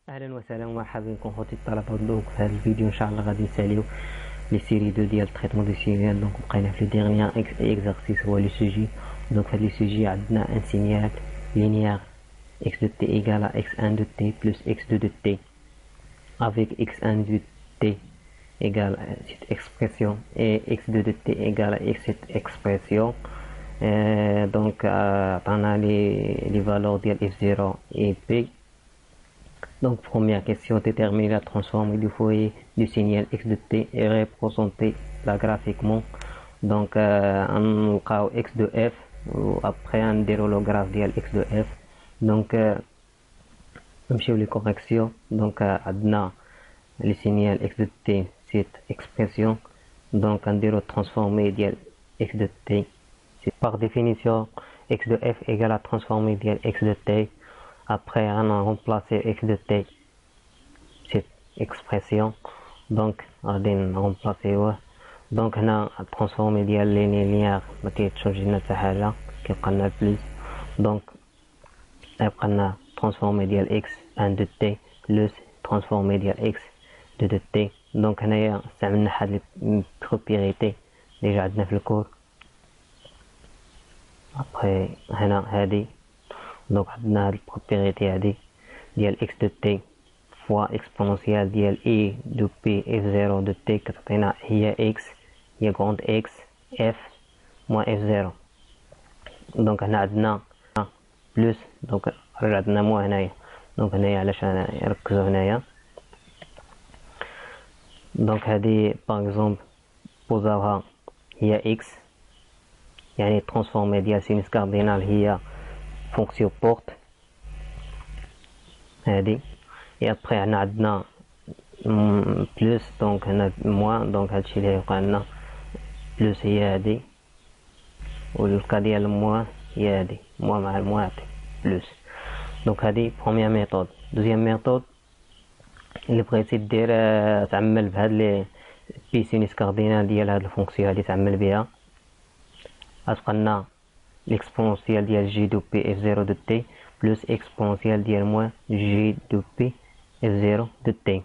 اهلا وسهلا ومرحبا بكم خوتي الطلبه. دونك في هذا الفيديو ان شاء الله غادي نساليو لي سيري 2 ديال التريتمون دو سيريال. دونك بقينا في لو ديرنيير اكزرسيس هو لو سوجي. دونك في هذا لو سوجي عندنا ان سينيال لينيير x de t égale à x1 de t plus x2 de t avec x1 de t égale à cette expression et x2 de t égale à cette expression. Donc on a les valeurs de f0 et p. Donc première question, déterminer la transforme du foyer du signal x de t et représenter la graphiquement. Donc on a x de f après on déroule le graphe de x de f. Donc نمشيو les corrections. Donc عندنا le signal x de t cette expression. Donc نديرو transformé ديال x de t. Par définition x de f égale à transformé ديال x de t. Après on a remplacé x de t cette expression. Donc غادي نرمبلاسيوه. دونك هنا transformé ديال لينيير ما كيتشونجي لنا حتى حاجه، كيبقى لنا بلس. دونك يبقى لنا transformé ديال x1 de t plus transformé ديال x2 de t. دونك هنايا استعملنا هاد لي بروبريتي اللي عندنا في الكود. ابري هنا هادي دونك عندنا هاد البروبريتي هادي ديال x de t فوا اكسبونونسيال ديال e de p f0 de t كتعطينا هي x هي كروند x f موان f0. دونك هنا عندنا بلس، دونك عندنا مو هنايا. دونك هنايا علاش نركزو هنايا. دونك هادي باغ اكزومبل بوزاوها هي x، يعني ترانسفورمي ديال سينوس كاردينال هي فونكسيون بورت هادي. اي ابري هنا عندنا بلس، دونك هنا موان. دونك هادشي اللي يوقع لنا بلس هي هادي، والكا ديال الموان هي هادي، موان مع الموان يعطي بلس. دونك هادي بروميير ميثود. دوزيام ميثود اللي بغيتي دير تعمل بهاد لي بي سينوس كاردينال ديال هاد الفونكسيون هادي، تعمل بها غتبقى لنا ليكسبونونسيال ديال جي دو بي اف 0 دو تي بلس اكسبونونسيال ديال موان جي دو بي اف 0 دو تي.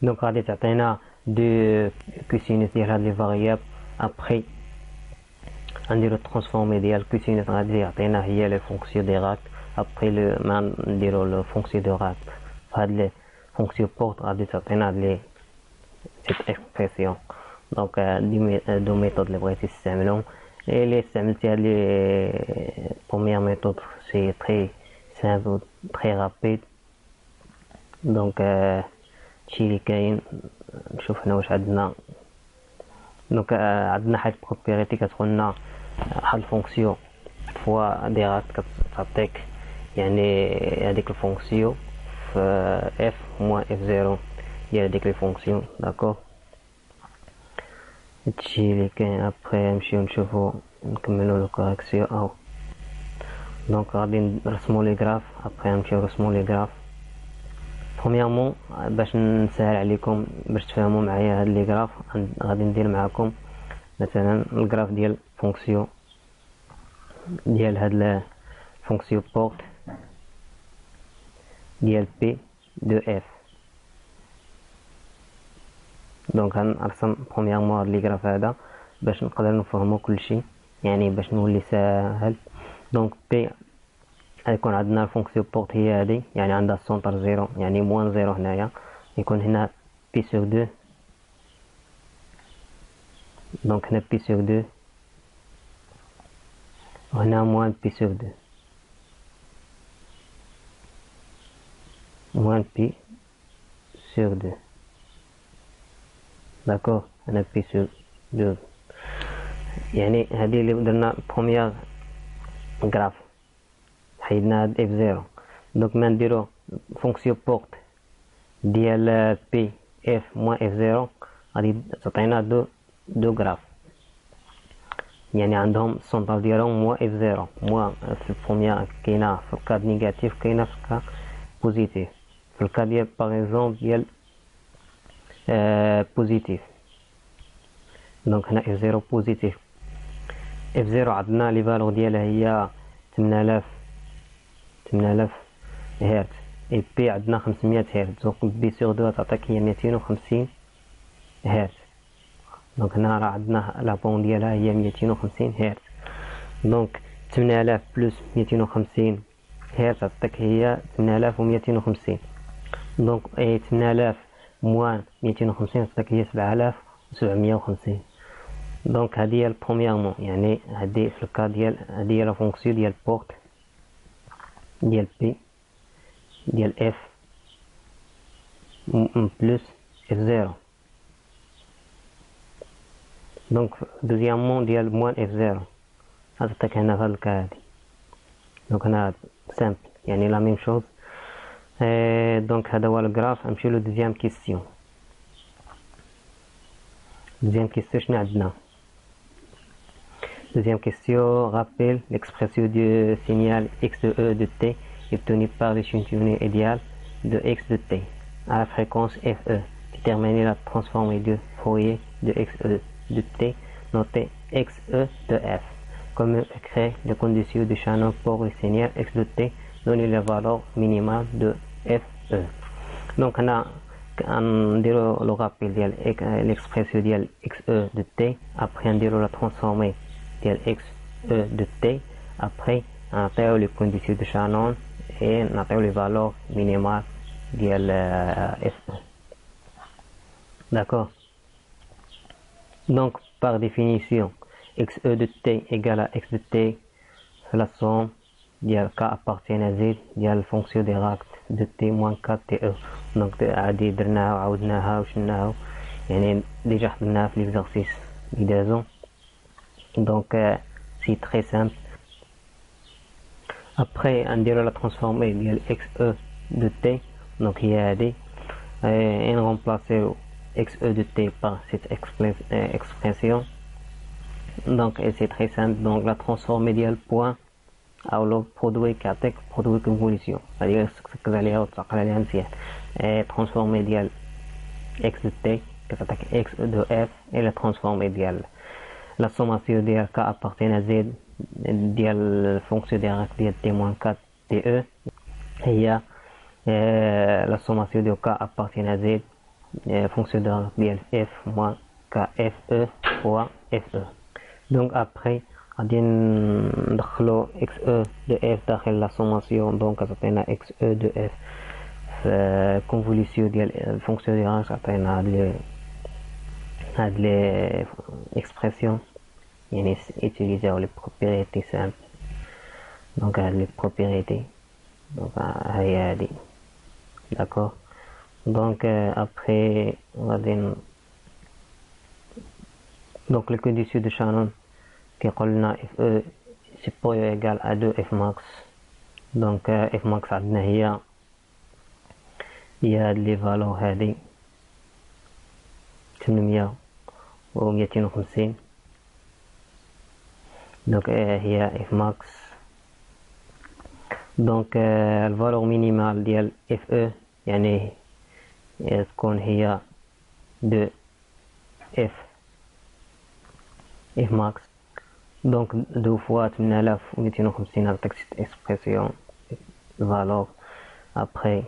دونك غادي تعطينا دو كوسينوس ديال هاد لي فاريابل. ابخي غنديرو ترانسفورمي ديال كوسينوس غادي يعطينا هي لي فونكسيون ديراك. ابخي ما نديرو لو فونكسيون ديراك فهاد لي فونكسيون بورت غادي تعطينا لي سيت اكسبرسيون. دونك دو ميثود اللي بغيتي تستعملهم. et les استعملتي les premières méthodes c'est très simple très rapide. donc هادشي اللي كاين. نشوف هنا واش عندنا. دونك عندنا واحد بروبريتي كتقولنا واحد الفونكسيون فوا ديراك كتعطيك يعني هذيك الفونكسيون في اف موان اف 0 ديال هذيك لي فونكسيون. داكور هادشي اللي كاين. ابخي نمشيو نشوفو نكملو لو كوريكسيون اهو. دونك غادي نرسمو لي غراف. ابخي نمشيو نرسمو لي غراف. برومييرمون باش نسهل عليكم باش تفهموا معايا هاد لي غراف، غادي ندير معاكم مثلا الغراف ديال فونكسيون ديال هاد الفونكسيون بورت ديال بي دو اف. دونك غنرسم برومييرمون هاد لي غراف هذا باش نقدر نفهمو كلشي، يعني باش نولي ساهل. دونك بي غيكون عندنا الفونكسيون بورت هي هادي، يعني عندها السونتر زيرو يعني موان زيرو هنايا. يكون هنا بي سور دو. دونك هنا بي سور دو وهنا موان بي سور دو، موان بي سور دو. داكور هنا بي سور دو. يعني هادي اللي درنا بروميير غراف، حيدنا هاد اف 0. دونك ما نديرو فونكسيون بورت ديال بي اف موان اف 0 غادي تعطينا دو غراف، يعني عندهم السونتر ديالهم موان اف 0. موان في البروميير كاينه في الكاد نيجاتيف، كاينه في الكاد بوزيتيف. في الكاد ديال باغ اكزومبل ديال بوزيتيف. دونك هنا اف 0 بوزيتيف. اف 0 عندنا لي فالور ديالها هي 8000 هرتز. اي بي عندنا 500 هرتز، دونك بي سور دو تعطيك هي 250 هرتز. دونك هنا راه عندنا لا بون ديالها هي 250 هرتز. دونك 8000 بلس 250 هرتز تعطيك هي 8250. دونك 8000 موان 250 تعطيك هي 7750. دونك هذه هي البرومييرمون، يعني هذه في الكا ديال هذه هي لا فونكسيون ديال بورت ديال بي ديال اف بلس اف زيرو. دونك دوزيامون ديال موان اف زيرو عطيتك هنا في هاد الكا هادي. دونك هنا سامبل يعني لا ميم شوز. دونك هذا هو الجراف. نمشيو لو دوزيام كيسيون. دوزيام كيسيون شنو عندنا؟ Deuxième question, rappelle l'expression du signal x de e de t obtenu par l'échantillon idéal de x de t à la fréquence fe. Déterminer la transformée de Fourier de xe de t notée xe de f. Comme créer les conditions de Shannon pour le signal x de t, donner la valeur minimale de fe. Donc on a le rappel de l'expression de xe de t, après on la transformée x e de t, après on a les conditions de Shannon et on a les valeurs minimales de fe. D'accord. Donc par définition xe de t égale à x de t, c'est la somme de k appartient à z de la fonction directe de t moins 4te. Donc عادي درناها وعاودناها وشلناها، يعني déjà حضرناها في l'exercice d'idéation. Donc c'est très simple. Après on dirait la transformée de xe de t, donc il y a des et on remplacer xe de t par cette expression. Donc c'est très simple. Donc la transformée de point او لو برودوي كيعطيك برودوي كونفوليسيون، هذه تركز عليها وتعقل عليها مزيان. ترانسفورمي ديال اكس دو تي كتعطيك اكس دو اف، الى ترانسفورمي ديال لا سوماسيون ديال كا ابارتين زد ديال الفونكسيون ديال تي موان 4 تي او هي لا سوماسيون ديال كا ابارتين زد فونكسيون ديال اف موان كا اف او فوا اف او. دونك ابري غادي ندخلو اكس او دو اف داخل لا سوماسيون، دونك تعطينا اكس او دو اف في كونفوليسيون ديال الفونكسيون ديال تعطينا هاد لي اكسبرسيون، يعني utiliser les propriétés simples. Donc les propriétés, donc هي هادي. D'accord. Donc après غادي donc les conditions de Shannon كيقول لنا اف او سيبويو ايكال ا 2 اف ماكس. دونك اف ماكس عندنا هي هاد لي فالور هادي 800 و 250. دونك هي اف ماكس. دونك الفالور مينيمال ديال اف او يعني تكون هي 2 اف ماكس. دونك 2 fois 8250 avec cette expression valeur. Après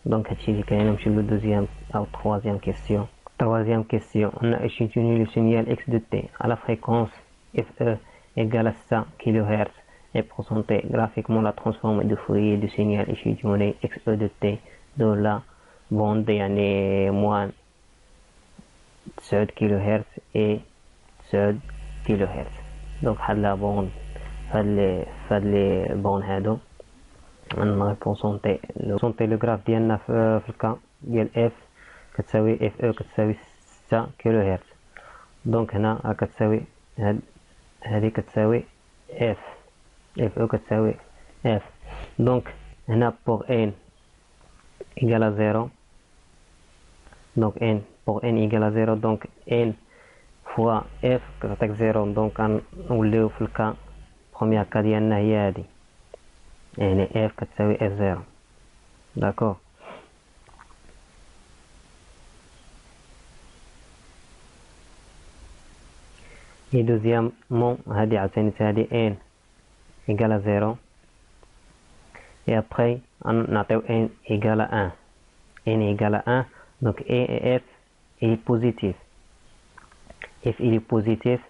donc هادشي اللي كاين. نمشيو لو دوزيام او troisième question. Troisième question, on a échantillonné le signal x de t à la fréquence fe égale à 100 kHz et présenté graphiquement la transformée de Fourier du signal échantillonné xe de t dans la bande يعني moins 9 kHz et 9 kHz. دونك بحال لا بوند فهاد لي بون هادو نغيبونسونتي لو غراف ديالنا في الكا ديال اف كتساوي اف او كتساوي 6 كيلو هرتز. دونك هنا راه كتساوي هادي كتساوي اف او كتساوي اف. دونك هنا بوغ ان ايكال زيرو، دونك ان بوغ ان ايكال زيرو، دونك ان فوا اف كتعطيك زيرو. دونك غنوليو في الكا بروميير كا ديالنا هي هادي، يعني اف كتساوي اف زيرو. داكور. لي دوزيامون هادي عاوتاني هادي ان ايكال زيرو، et après on a n égale à 1, n égale à 1, donc e et f est positif, f il est positif,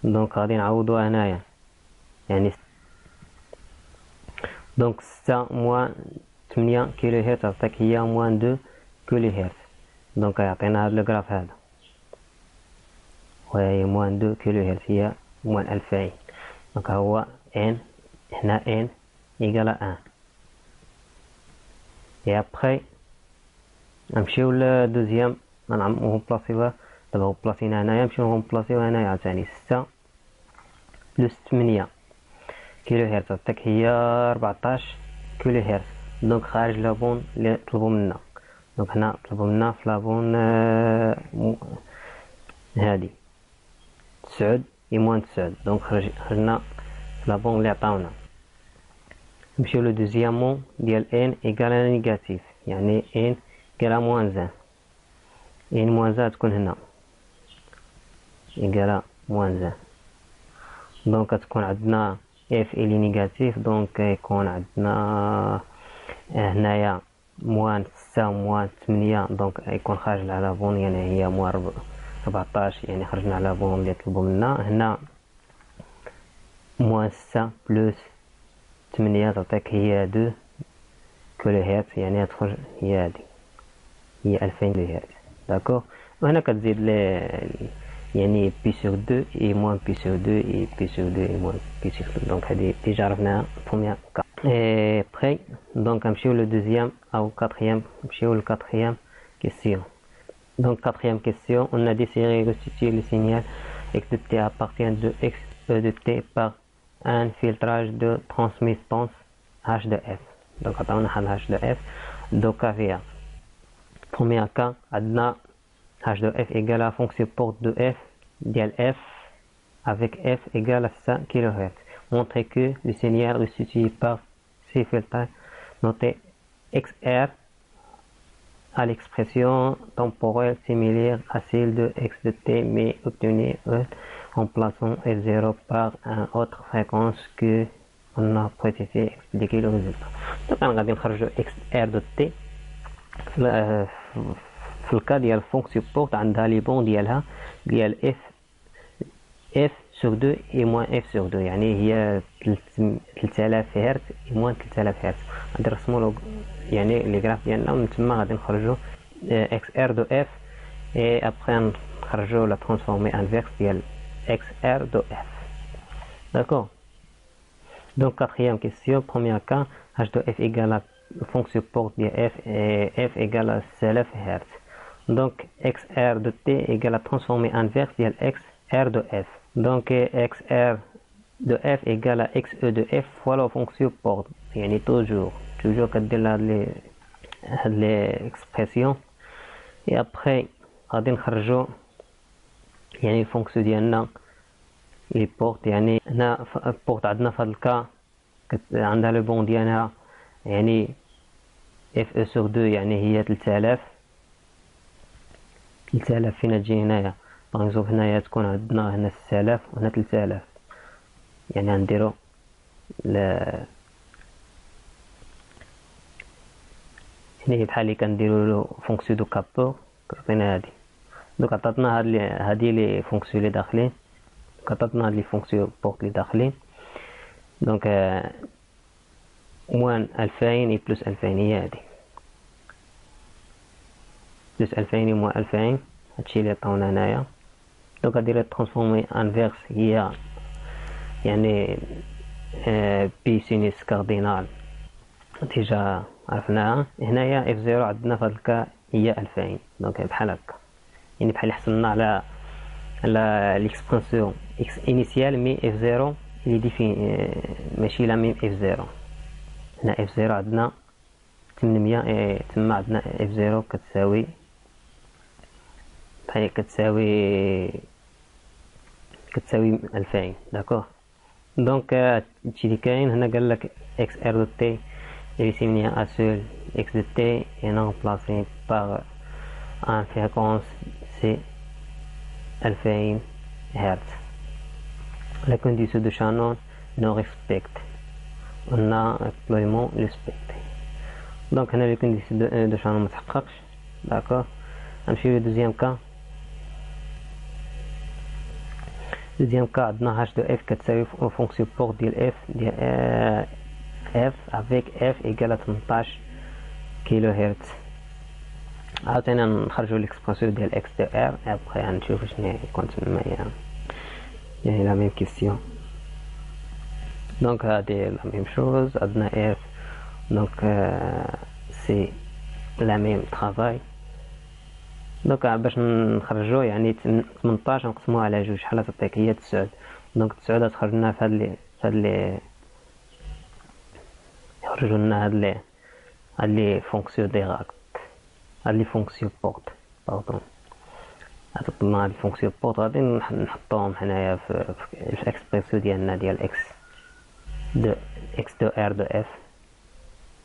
donc غادي نعوضو هنايا يعني دونك 6 موان 8 كيلو هرتز عطاك هي موان 2 كيلو هرتز، دونك يعطينا هذا الجراف هذا وهي موان 2 كيلو هرتز هي موان 2000، دونك هو ان هنا ان ايكال 1. et après نمشيو لدوزيام نغومبلاصيوه، دابا غومبلاصينا هنايا نمشيو نغومبلاصيو هنايا عاوتاني 6 بلس 8 كيلو هرتز عطاك هي 14 كيلو هرتز، دونك خارج لابون اللي طلبوا منا، دونك هنا طلبوا منا في لابون هادي 9 اي موان 9، دونك خرجنا في لابون اللي عطاونا. نمشيو لو دوزيامون ديال ان ايكال نيجاتيف، يعني ان ايكال موان زان، ان موان زان تكون هنا ايكال موان زان، دونك تكون عندنا اف الي نيجاتيف، دونك يكون عندنا هنايا موان 6 موان 8، دونك يكون خارج على بون يعني هي موان 14، يعني خرجنا على بون اللي طلبوا منا. هنا موان 6 بلس 8 تعطيك هي 2 كيلو هرتز، يعني تخرج هي هادي هي 2000 كيلو هرتز، داكوغ. وهنا كتزيد يعني بي سور 2 اي موان بي سور 2 اي بي سور 2 اي موان بي سور 2، دونك هادي ديجا عرفناها بروميير كا. اي بخي دونك نمشيو لو دوزيام او كاتريام، نمشيو لو كاتريام كيسيون. Donc quatrième question, on a désiré restituer le signal x de t appartient de x de t par un filtrage de transmittance h de f. Donc on a h de f, donc فيها premier cas عندنا h de f égale à fonction porte de f ديال f avec f égale à 100 kHz. Montrer que le signal restitué par ces filtrages noté xr à l'expression temporelle similaire à celle de x de t mais obtenue en remplaçant F0 par une autre fréquence que on a précédé expliquer le résultat. Donc on va نخرجوا xr de t في الكا ديال الفونكسيون بورت عندها لي بون ديالها ديال f sur 2 et moins f sur 2، يعني هي 3000 هرتز et moins 3000 هرتز. غادي نرسموا يعني لي غراف ديالنا ومن تما غادي نخرجوا xr de f et après نخرجوا لا ترانسفورمي انفيرس ديال xr de f. D'accord. Donc quatrième question, premier cas, h de f égale à fonction porte de f et f égale à 1000 Hz. Donc xr de t égale à transformée inverse de xr de f. Donc xr de f égale à xe de f fois la fonction porte. يعني toujours كدير هاد لي اكسبرسيون et après غادي نخرجوا يعني الفونكسيون ديالنا لي بورت. يعني هنا بورت عندنا في هذا الكا عندها لو بون ديالها يعني اف او سور 2 يعني هي 3000 فين تجي هنايا باغ هنايا تكون عندنا هنا 6000 وهنا 3000، يعني غنديرو يعني بحال اللي كنديرو له فونكسيون دو كابور كتعطينا هادي. دوك عطاتنا هادي لي فونكسيون لي داخلين، عطاتنا هاد لي فونكسيون بورت لي داخلين. دونك موان 2000 اي بلس 2000 هي هادي بلس 2000 اي موان 2000، هادشي اللي عطاونا هنايا. دونك غادي ترانسفورمي انفيرس هي يعني بي سينيس كاردينال ديجا عرفناها. هنايا اف 0 عندنا في هاد الكا هي 2000، دونك بحال هكا يعني بحال حصلنا على ليكسبرسيون اكس انيسيال مي اف 0 اللي ديفين ماشي لا ميم اف 0. هنا اف 0 عندنا 800 تما عندنا اف 0 كتساوي بحال كتساوي 2000. داكوغ. دونك هادشي اللي كاين هنا قال لك اكس ار دو تي est similaire à seul x de t est remplacé par une fréquence c'est 2000 Hz. La condition de Shannon non respecte. قلنا ديبلويمون لو سبيكتي. دونك هنا لي كونديسيون دو شانون متحققش. داكوغ نمشيو لدوزيام كا. دوزيام كا عندنا هاش دو اف كتساوي فونكسيون بور ديال اف ديال اف افيك اف ايكال 18 كيلو هرتز. عاوتاني نخرجو ليكسبرسيون ديال اكس دو ار ابخي غنشوفو شنو يكون تما يعني لا ميم كيسيون. دونك هادي لا ميم شوز عندنا اف دونك سي لا ميم ترافاي. دونك باش نخرجو يعني 18 نقسموها على جوج شحال تعطيك هي 9. دونك 9 تخرج لنا في هاد لي يخرجوا لنا هاد لي فونكسيون ديراكت هاد لي فونكسيون بورت باردون. عطاتنا هاد الفونكسيون بورت غادي نحطوهم حنايا في الاكسبريسيون ديالنا ديال اكس دو ار دو اف.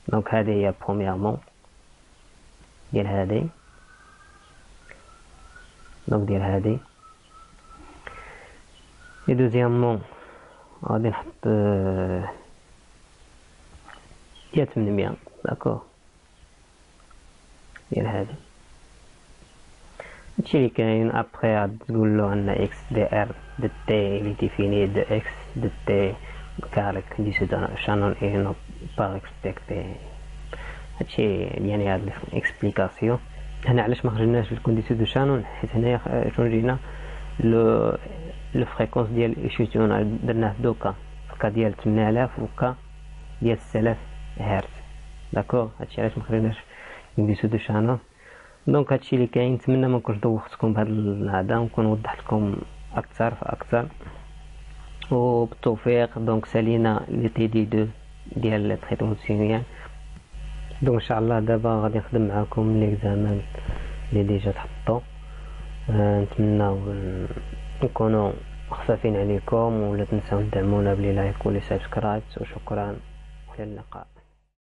دونك هذه هي برومييرمون ديال هذه. دونك ديال هذه اي دوزيامون غادي نحط ديال 800. داكوغ ديال هذه هادشي اللي كاين. ابخي غادي تقولو عندنا اكس دي ار دو تي لي ديفيني دو اكس دو تي كارك ديسيدون شانون اي نو با ريسبكتي. هادشي يعني هاد الاكسبليكاسيون. هنا علاش ما خرجناش الكونديسيون دو شانون؟ حيت هنايا شنو جينا لو فريكونس ديال ايشيتيون درناه دوكا كا ديال 8000 وكا ديال 6000 هرتز. داكوغ هادشي علاش ما خرجناش الكونديسيون دو شانون. دونك هادشي اللي كاين. نتمنى ما نكونش دوختكم بهذا هذا ونكون وضحت لكم اكثر فاكثر وبالتوفيق. دونك سالينا لي تي دي 2 ديال التريتمون سينيان. دونك ان شاء الله دابا غادي نخدم معكم ليكزامان اللي ديجا تحطوا. نتمنى نكونوا خفافين عليكم ولا تنساو تدعمونا بلي لايك ولي سبسكرايب. وشكرا والى اللقاء.